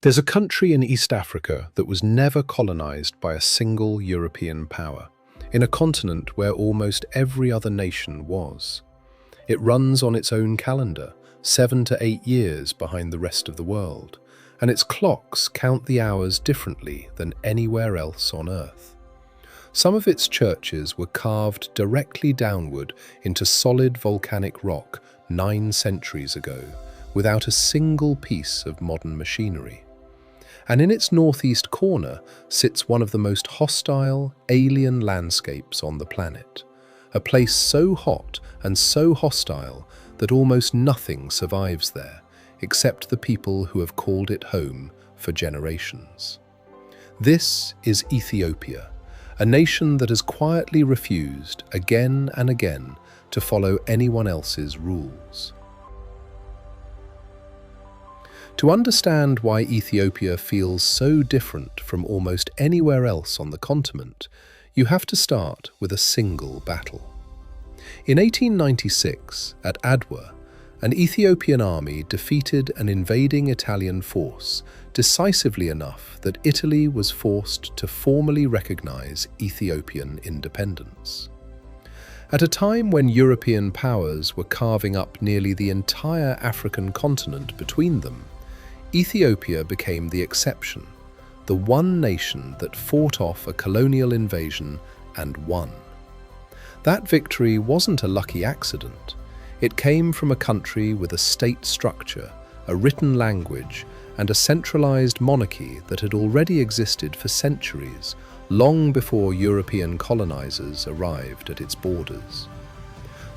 There's a country in East Africa that was never colonized by a single European power, in a continent where almost every other nation was. It runs on its own calendar, 7 to 8 years behind the rest of the world, and its clocks count the hours differently than anywhere else on Earth. Some of its churches were carved directly downward into solid volcanic rock 9 centuries ago, without a single piece of modern machinery. And in its northeast corner sits one of the most hostile, alien landscapes on the planet. A place so hot and so hostile that almost nothing survives there, except the people who have called it home for generations. This is Ethiopia, a nation that has quietly refused, again and again, to follow anyone else's rules. To understand why Ethiopia feels so different from almost anywhere else on the continent, you have to start with a single battle. In 1896, at Adwa, an Ethiopian army defeated an invading Italian force decisively enough that Italy was forced to formally recognize Ethiopian independence. At a time when European powers were carving up nearly the entire African continent between them, Ethiopia became the exception, the one nation that fought off a colonial invasion and won. That victory wasn't a lucky accident. It came from a country with a state structure, a written language, and a centralized monarchy that had already existed for centuries, long before European colonizers arrived at its borders.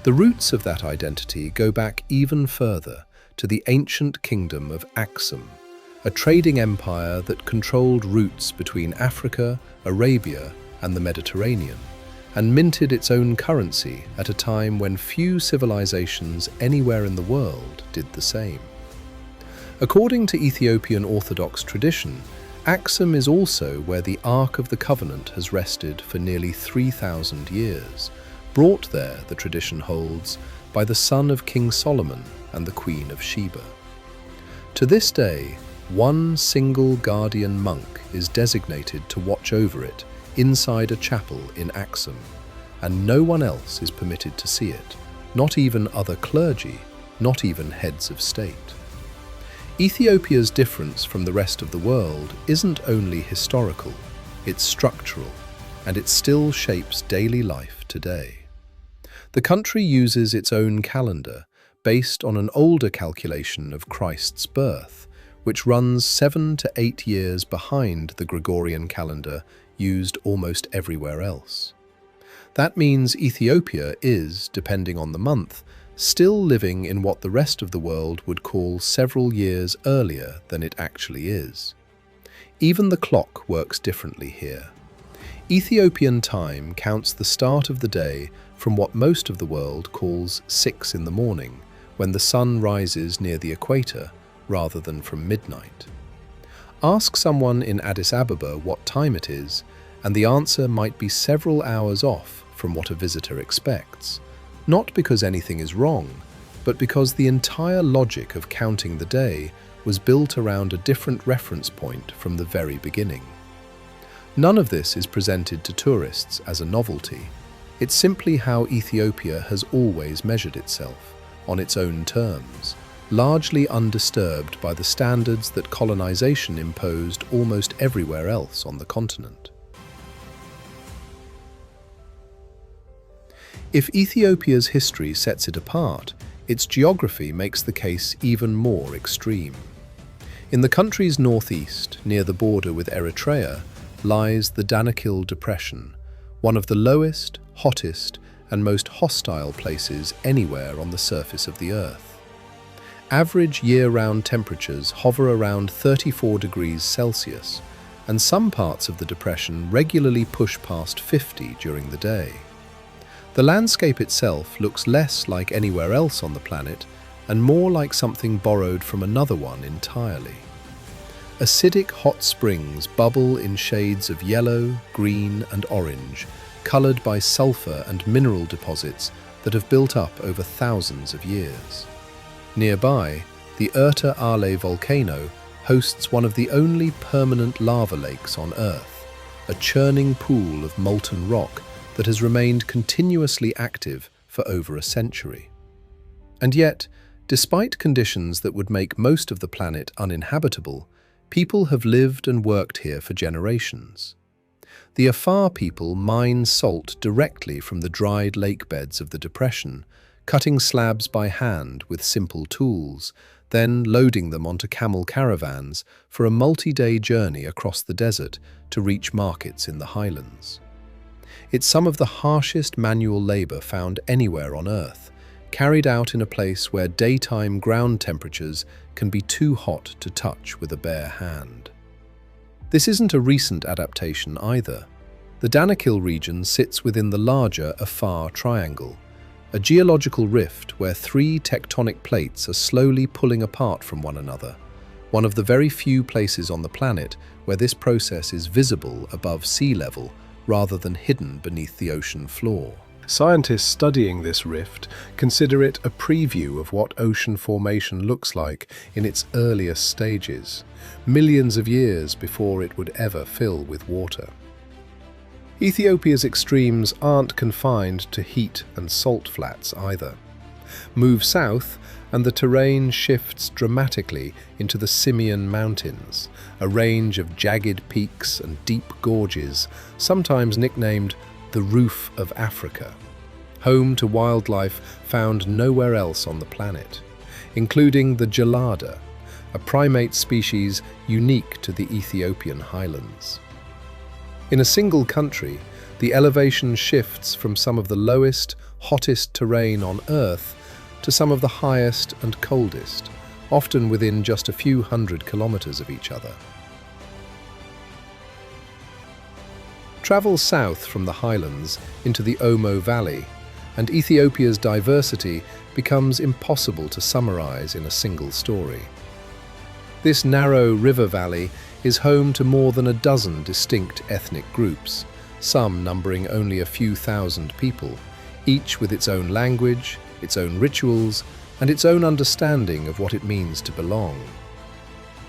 The roots of that identity go back even further, to the ancient kingdom of Aksum, a trading empire that controlled routes between Africa, Arabia, and the Mediterranean, and minted its own currency at a time when few civilizations anywhere in the world did the same. According to Ethiopian Orthodox tradition, Aksum is also where the Ark of the Covenant has rested for nearly 3,000 years, brought there, the tradition holds, by the son of King Solomon and the Queen of Sheba. To this day, one single guardian monk is designated to watch over it inside a chapel in Aksum, and no one else is permitted to see it, not even other clergy, not even heads of state. Ethiopia's difference from the rest of the world isn't only historical, it's structural, and it still shapes daily life today. The country uses its own calendar, based on an older calculation of Christ's birth, which runs 7 to 8 years behind the Gregorian calendar used almost everywhere else. That means Ethiopia is, depending on the month, still living in what the rest of the world would call several years earlier than it actually is. Even the clock works differently here. Ethiopian time counts the start of the day from what most of the world calls 6 in the morning, when the sun rises near the equator, rather than from midnight. Ask someone in Addis Ababa what time it is, and the answer might be several hours off from what a visitor expects, not because anything is wrong, but because the entire logic of counting the day was built around a different reference point from the very beginning. None of this is presented to tourists as a novelty. It's simply how Ethiopia has always measured itself, on its own terms, largely undisturbed by the standards that colonization imposed almost everywhere else on the continent. If Ethiopia's history sets it apart, its geography makes the case even more extreme. In the country's northeast, near the border with Eritrea, lies the Danakil Depression, one of the lowest, hottest, and most hostile places anywhere on the surface of the Earth. Average year-round temperatures hover around 34 degrees Celsius, and some parts of the depression regularly push past 50 during the day. The landscape itself looks less like anywhere else on the planet and more like something borrowed from another one entirely. Acidic hot springs bubble in shades of yellow, green, and orange, colored by sulfur and mineral deposits that have built up over thousands of years. Nearby, the Erta Ale volcano hosts one of the only permanent lava lakes on Earth, a churning pool of molten rock that has remained continuously active for over a century. And yet, despite conditions that would make most of the planet uninhabitable, people have lived and worked here for generations. The Afar people mine salt directly from the dried lake beds of the depression, cutting slabs by hand with simple tools, then loading them onto camel caravans for a multi-day journey across the desert to reach markets in the highlands. It's some of the harshest manual labor found anywhere on Earth, carried out in a place where daytime ground temperatures can be too hot to touch with a bare hand. This isn't a recent adaptation either. The Danakil region sits within the larger Afar Triangle, a geological rift where three tectonic plates are slowly pulling apart from one another, one of the very few places on the planet where this process is visible above sea level rather than hidden beneath the ocean floor. Scientists studying this rift consider it a preview of what ocean formation looks like in its earliest stages, millions of years before it would ever fill with water. Ethiopia's extremes aren't confined to heat and salt flats either. Move south and the terrain shifts dramatically into the Simien Mountains, a range of jagged peaks and deep gorges, sometimes nicknamed the Roof of Africa, home to wildlife found nowhere else on the planet, including the gelada, a primate species unique to the Ethiopian highlands. In a single country, the elevation shifts from some of the lowest, hottest terrain on Earth to some of the highest and coldest, often within just a few hundred kilometers of each other. Travel south from the highlands into the Omo Valley, and Ethiopia's diversity becomes impossible to summarize in a single story. This narrow river valley is home to more than a dozen distinct ethnic groups, some numbering only a few thousand people, each with its own language, its own rituals, and its own understanding of what it means to belong.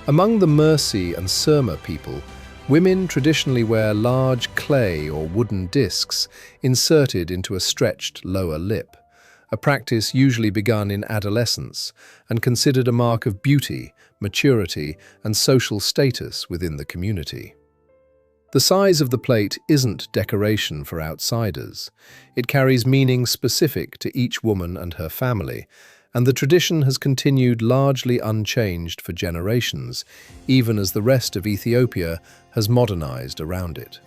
Among the Mursi and Surma people, women traditionally wear large clay or wooden discs inserted into a stretched lower lip, a practice usually begun in adolescence and considered a mark of beauty, maturity, and social status within the community. The size of the plate isn't decoration for outsiders. It carries meaning specific to each woman and her family, and the tradition has continued largely unchanged for generations, even as the rest of Ethiopia has modernized around it.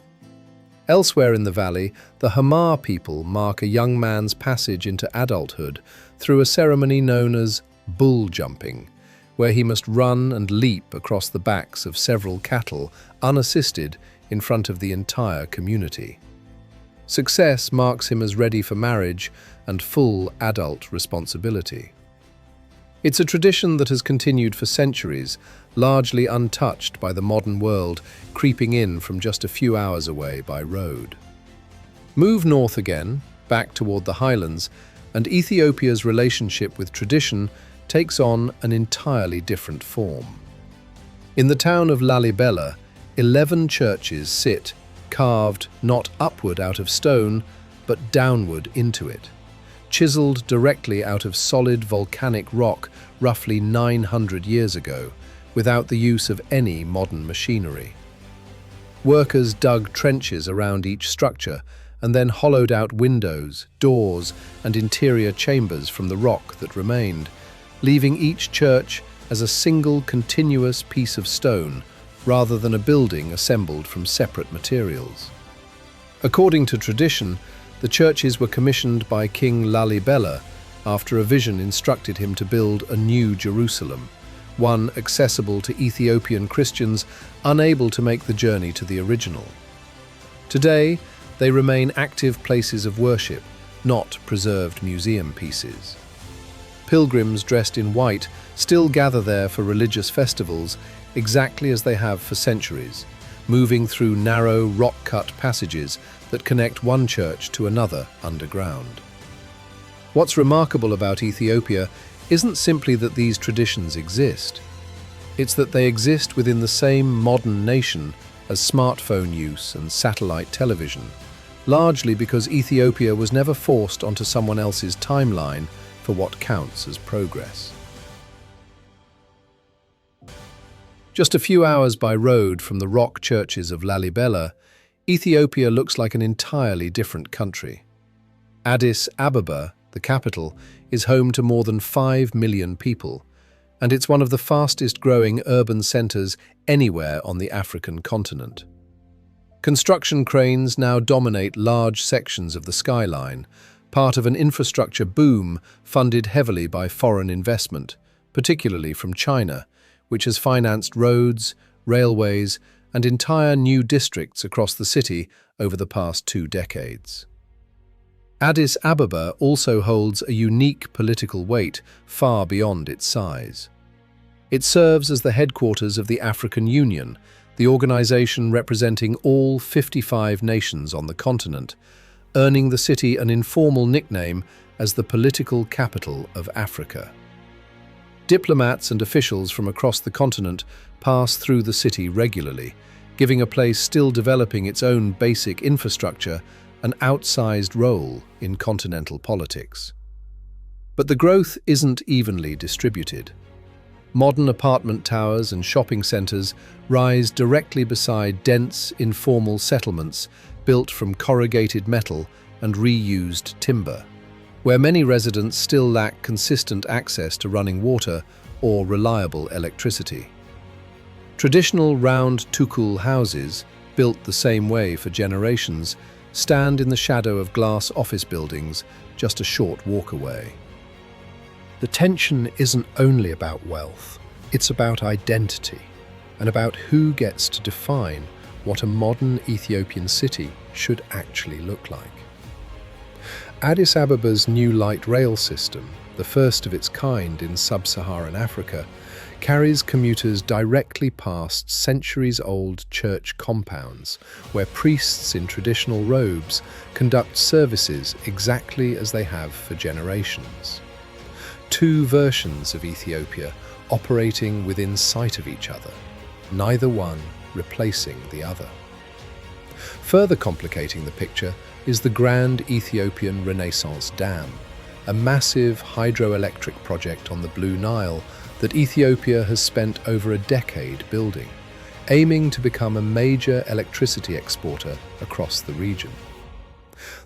Elsewhere in the valley, the Hamar people mark a young man's passage into adulthood through a ceremony known as bull jumping, where he must run and leap across the backs of several cattle unassisted in front of the entire community. Success marks him as ready for marriage and full adult responsibility. It's a tradition that has continued for centuries, largely untouched by the modern world creeping in from just a few hours away by road. Move north again, back toward the highlands, and Ethiopia's relationship with tradition takes on an entirely different form. In the town of Lalibela, 11 churches sit, carved not upward out of stone, but downward into it, chiseled directly out of solid volcanic rock roughly 900 years ago, without the use of any modern machinery. Workers dug trenches around each structure and then hollowed out windows, doors, and interior chambers from the rock that remained, leaving each church as a single continuous piece of stone rather than a building assembled from separate materials. According to tradition, the churches were commissioned by King Lalibela after a vision instructed him to build a new Jerusalem, one accessible to Ethiopian Christians unable to make the journey to the original. Today, they remain active places of worship, not preserved museum pieces. Pilgrims dressed in white still gather there for religious festivals exactly as they have for centuries, moving through narrow, rock-cut passages that connect one church to another underground. What's remarkable about Ethiopia isn't simply that these traditions exist. It's that they exist within the same modern nation as smartphone use and satellite television, largely because Ethiopia was never forced onto someone else's timeline for what counts as progress. Just a few hours by road from the rock churches of Lalibela, Ethiopia looks like an entirely different country. Addis Ababa, the capital, is home to more than 5 million people, and it's one of the fastest-growing urban centres anywhere on the African continent. Construction cranes now dominate large sections of the skyline, part of an infrastructure boom funded heavily by foreign investment, particularly from China, which has financed roads, railways, and entire new districts across the city over the past 2 decades. Addis Ababa also holds a unique political weight far beyond its size. It serves as the headquarters of the African Union, the organization representing all 55 nations on the continent, earning the city an informal nickname as the political capital of Africa. Diplomats and officials from across the continent pass through the city regularly, giving a place still developing its own basic infrastructure an outsized role in continental politics. But the growth isn't evenly distributed. Modern apartment towers and shopping centres rise directly beside dense, informal settlements built from corrugated metal and reused timber, where many residents still lack consistent access to running water or reliable electricity. Traditional round tukul houses, built the same way for generations, stand in the shadow of glass office buildings just a short walk away. The tension isn't only about wealth, it's about identity, and about who gets to define what a modern Ethiopian city should actually look like. Addis Ababa's new light rail system, the first of its kind in sub-Saharan Africa, carries commuters directly past centuries-old church compounds where priests in traditional robes conduct services exactly as they have for generations. 2 versions of Ethiopia operating within sight of each other, neither one replacing the other. Further complicating the picture is the Grand Ethiopian Renaissance Dam, a massive hydroelectric project on the Blue Nile that Ethiopia has spent over a decade building, aiming to become a major electricity exporter across the region.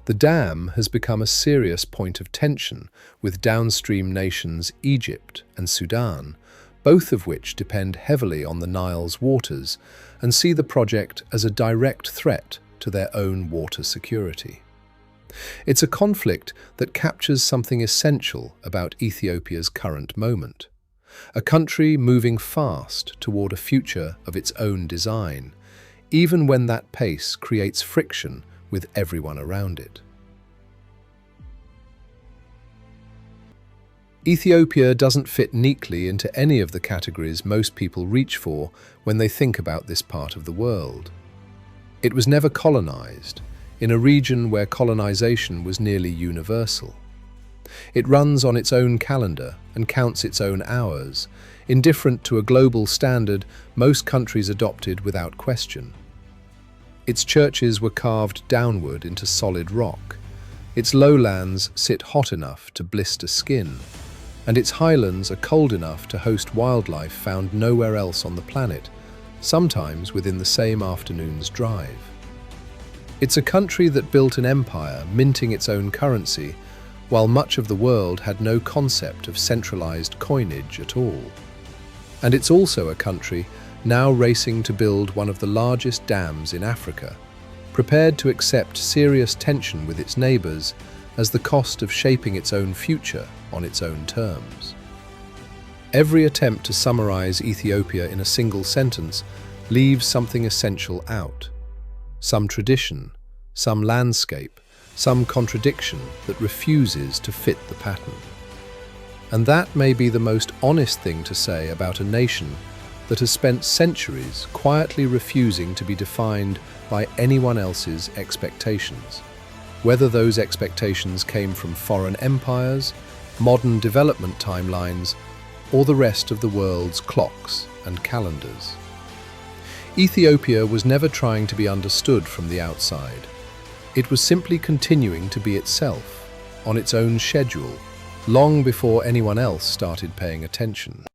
The dam has become a serious point of tension with downstream nations Egypt and Sudan, both of which depend heavily on the Nile's waters and see the project as a direct threat to their own water security. It's a conflict that captures something essential about Ethiopia's current moment. A country moving fast toward a future of its own design, even when that pace creates friction with everyone around it. Ethiopia doesn't fit neatly into any of the categories most people reach for when they think about this part of the world. It was never colonized, in a region where colonization was nearly universal. It runs on its own calendar and counts its own hours, indifferent to a global standard most countries adopted without question. Its churches were carved downward into solid rock. Its lowlands sit hot enough to blister skin, and its highlands are cold enough to host wildlife found nowhere else on the planet, sometimes within the same afternoon's drive. It's a country that built an empire minting its own currency, while much of the world had no concept of centralized coinage at all. And it's also a country now racing to build one of the largest dams in Africa, prepared to accept serious tension with its neighbors as the cost of shaping its own future on its own terms. Every attempt to summarize Ethiopia in a single sentence leaves something essential out. Some tradition, some landscape, some contradiction that refuses to fit the pattern. And that may be the most honest thing to say about a nation that has spent centuries quietly refusing to be defined by anyone else's expectations, whether those expectations came from foreign empires, modern development timelines, or the rest of the world's clocks and calendars. Ethiopia was never trying to be understood from the outside. It was simply continuing to be itself, on its own schedule, long before anyone else started paying attention.